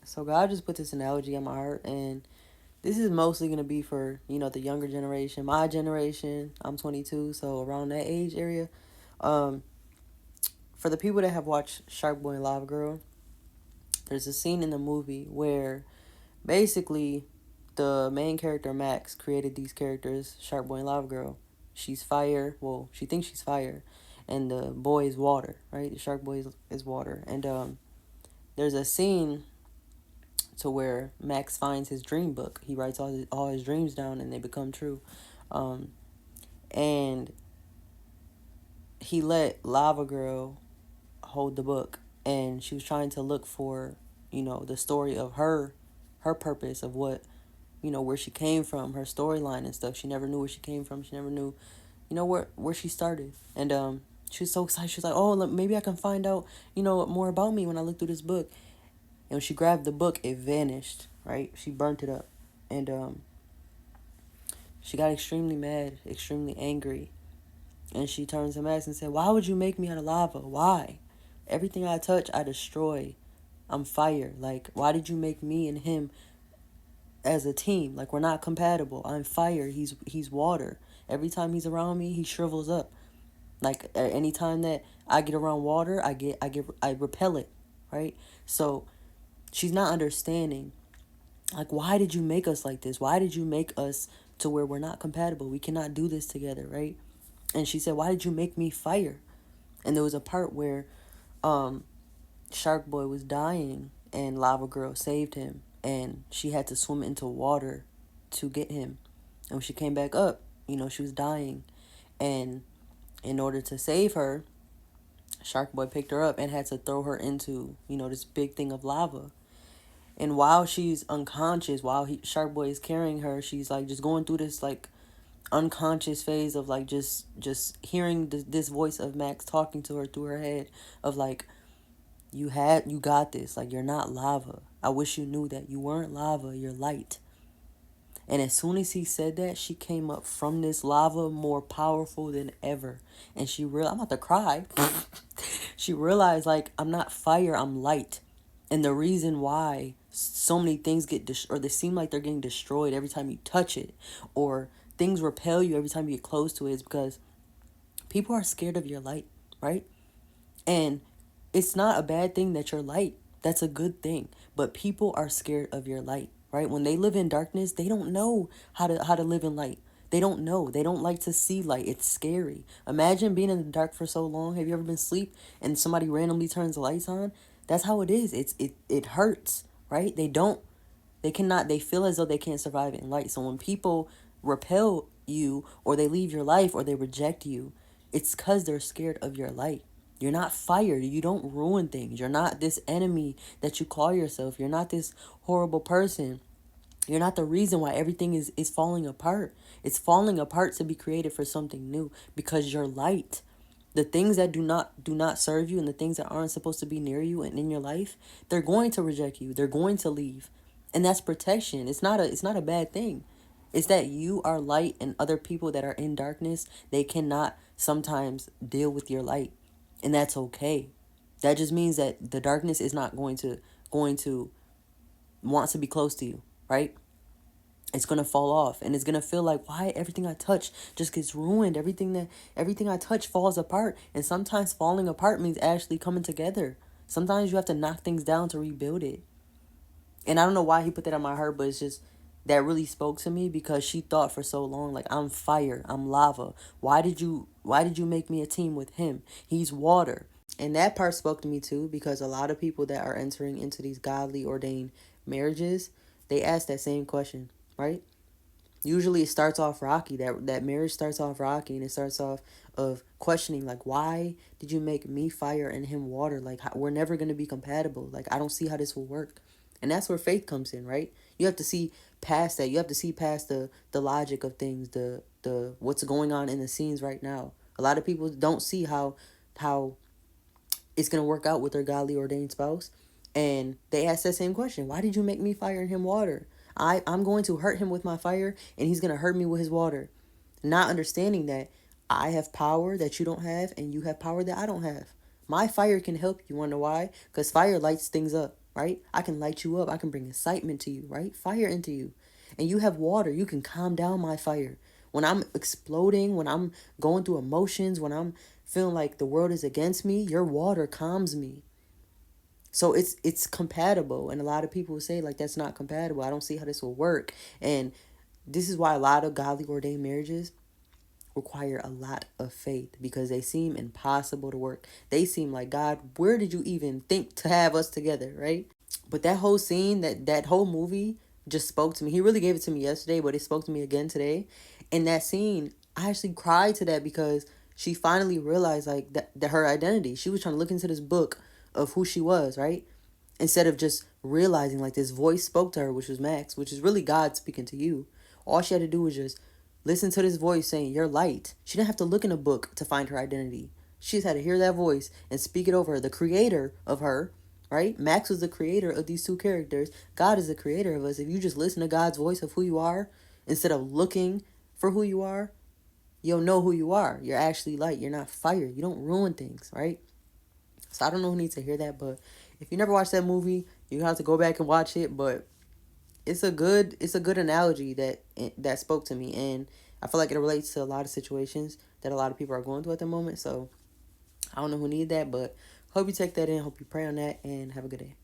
So God just put this analogy in my heart, and this is mostly gonna be for the younger generation, my generation. I'm 22, so around that age area. Um, for the people that have watched Shark Boy and Lava Girl, there's a scene in the movie where basically the main character Max created these characters, Shark Boy and Lava Girl. She's fire. Well, she thinks she's fire, and the boy is water. Right, the Shark Boy is water, and there's a scene to where Max finds his dream book. He writes all his dreams down and they become true. Um, and he let Lava Girl hold the book, and she was trying to look for, the story of her purpose of what, where she came from, her storyline and stuff. She never knew where she came from. She never knew, where she started. And she was so excited. She was like, "Oh, look, maybe I can find out, more about me when I look through this book." And when she grabbed the book, it vanished. Right? She burnt it up, and she got extremely mad, extremely angry, and she turned to Max and said, "Why would you make me out of lava? Why? Everything I touch, I destroy. I'm fire. Like, why did you make me and him as a team? Like, we're not compatible. I'm fire. He's water. Every time he's around me, he shrivels up. Like, any time that I get around water, I repel it, right? So she's not understanding. Like, why did you make us like this? Why did you make us to where we're not compatible? We cannot do this together, right?" And she said, "Why did you make me fire?" And there was a part where um Shark Boy was dying and Lava Girl saved him, and she had to swim into water to get him. And when she came back up, she was dying, and in order to save her, Shark Boy picked her up and had to throw her into, this big thing of lava. And while she's unconscious, while Shark Boy is carrying her, she's like just going through this like unconscious phase of like just hearing this voice of Max talking to her through her head of like, you got this, like, you're not lava. I wish you knew that you weren't lava, you're light. And as soon as he said that, she came up from this lava more powerful than ever. And she realized, I'm about to cry. She realized, like, I'm not fire, I'm light. And the reason why so many things or they seem like they're getting destroyed every time you touch it, or things repel you every time you get close to it, is because people are scared of your light, right? And it's not a bad thing that you're light. That's a good thing. But people are scared of your light, right? When they live in darkness, they don't know how to live in light. They don't know. They don't like to see light. It's scary. Imagine being in the dark for so long. Have you ever been asleep and somebody randomly turns the lights on? That's how it is. It hurts, right? They feel as though they can't survive in light. So when people repel you, or they leave your life, or they reject you, it's because they're scared of your light. You're not fired. You don't ruin things. You're not this enemy that you call yourself. You're not this horrible person. You're not the reason why everything is falling apart. It's falling apart to be created for something new, because you're light. The things that do not serve you, and the things that aren't supposed to be near you and in your life, they're going to reject you. They're going to leave. And that's protection. It's not a bad thing. It's that you are light, and other people that are in darkness, they cannot sometimes deal with your light. And that's okay. That just means that the darkness is not going to want to be close to you, right? It's gonna fall off, and it's gonna feel like, why everything I touch just gets ruined. Everything I touch falls apart. And sometimes falling apart means actually coming together. Sometimes you have to knock things down to rebuild it. And I don't know why he put that on my heart, but it's just that really spoke to me, because she thought for so long, like, I'm fire, I'm lava. Why did you make me a team with him? He's water. And that part spoke to me too, because a lot of people that are entering into these godly ordained marriages, they ask that same question, right? Usually it starts off rocky. That marriage starts off rocky, and it starts off of questioning, like, why did you make me fire and him water? Like, we're never going to be compatible. Like, I don't see how this will work. And that's where faith comes in, right? You have to see past that. You have to see past the logic of things, the what's going on in the scenes right now. A lot of people don't see how it's going to work out with their godly ordained spouse. And they ask that same question. Why did you make me fire and him water? I'm going to hurt him with my fire, and he's going to hurt me with his water. Not understanding that I have power that you don't have, and you have power that I don't have. My fire can help you. Wonder why? Because fire lights things up. right? I can light you up. I can bring excitement to you, right? Fire into you. And you have water. You can calm down my fire. When I'm exploding, when I'm going through emotions, when I'm feeling like the world is against me, your water calms me. So it's compatible. And a lot of people will say like that's not compatible. I don't see how this will work. And this is why a lot of godly ordained marriages require a lot of faith because they seem impossible to work. They seem like, God, where did you even think to have us together, right? But that whole scene, that whole movie just spoke to me. He really gave it to me yesterday, but it spoke to me again today. In that scene, I actually cried to that because she finally realized like that her identity. She was trying to look into this book of who she was, right? Instead of just realizing like this voice spoke to her, which was Max, which is really God speaking to you. All she had to do was just listen to this voice saying, "You're light." She didn't have to look in a book to find her identity. She just had to hear that voice and speak it over her. The creator of her, right? Max was the creator of these two characters. God is the creator of us. If you just listen to God's voice of who you are instead of looking for who you are, you'll know who you are. You're actually light. You're not fire. You don't ruin things, right? So I don't know who needs to hear that, but if you never watched that movie, you have to go back and watch it. But it's a good analogy that spoke to me, and I feel like it relates to a lot of situations that a lot of people are going through at the moment. So I don't know who needed that, but hope you take that in. Hope you pray on that, and have a good day.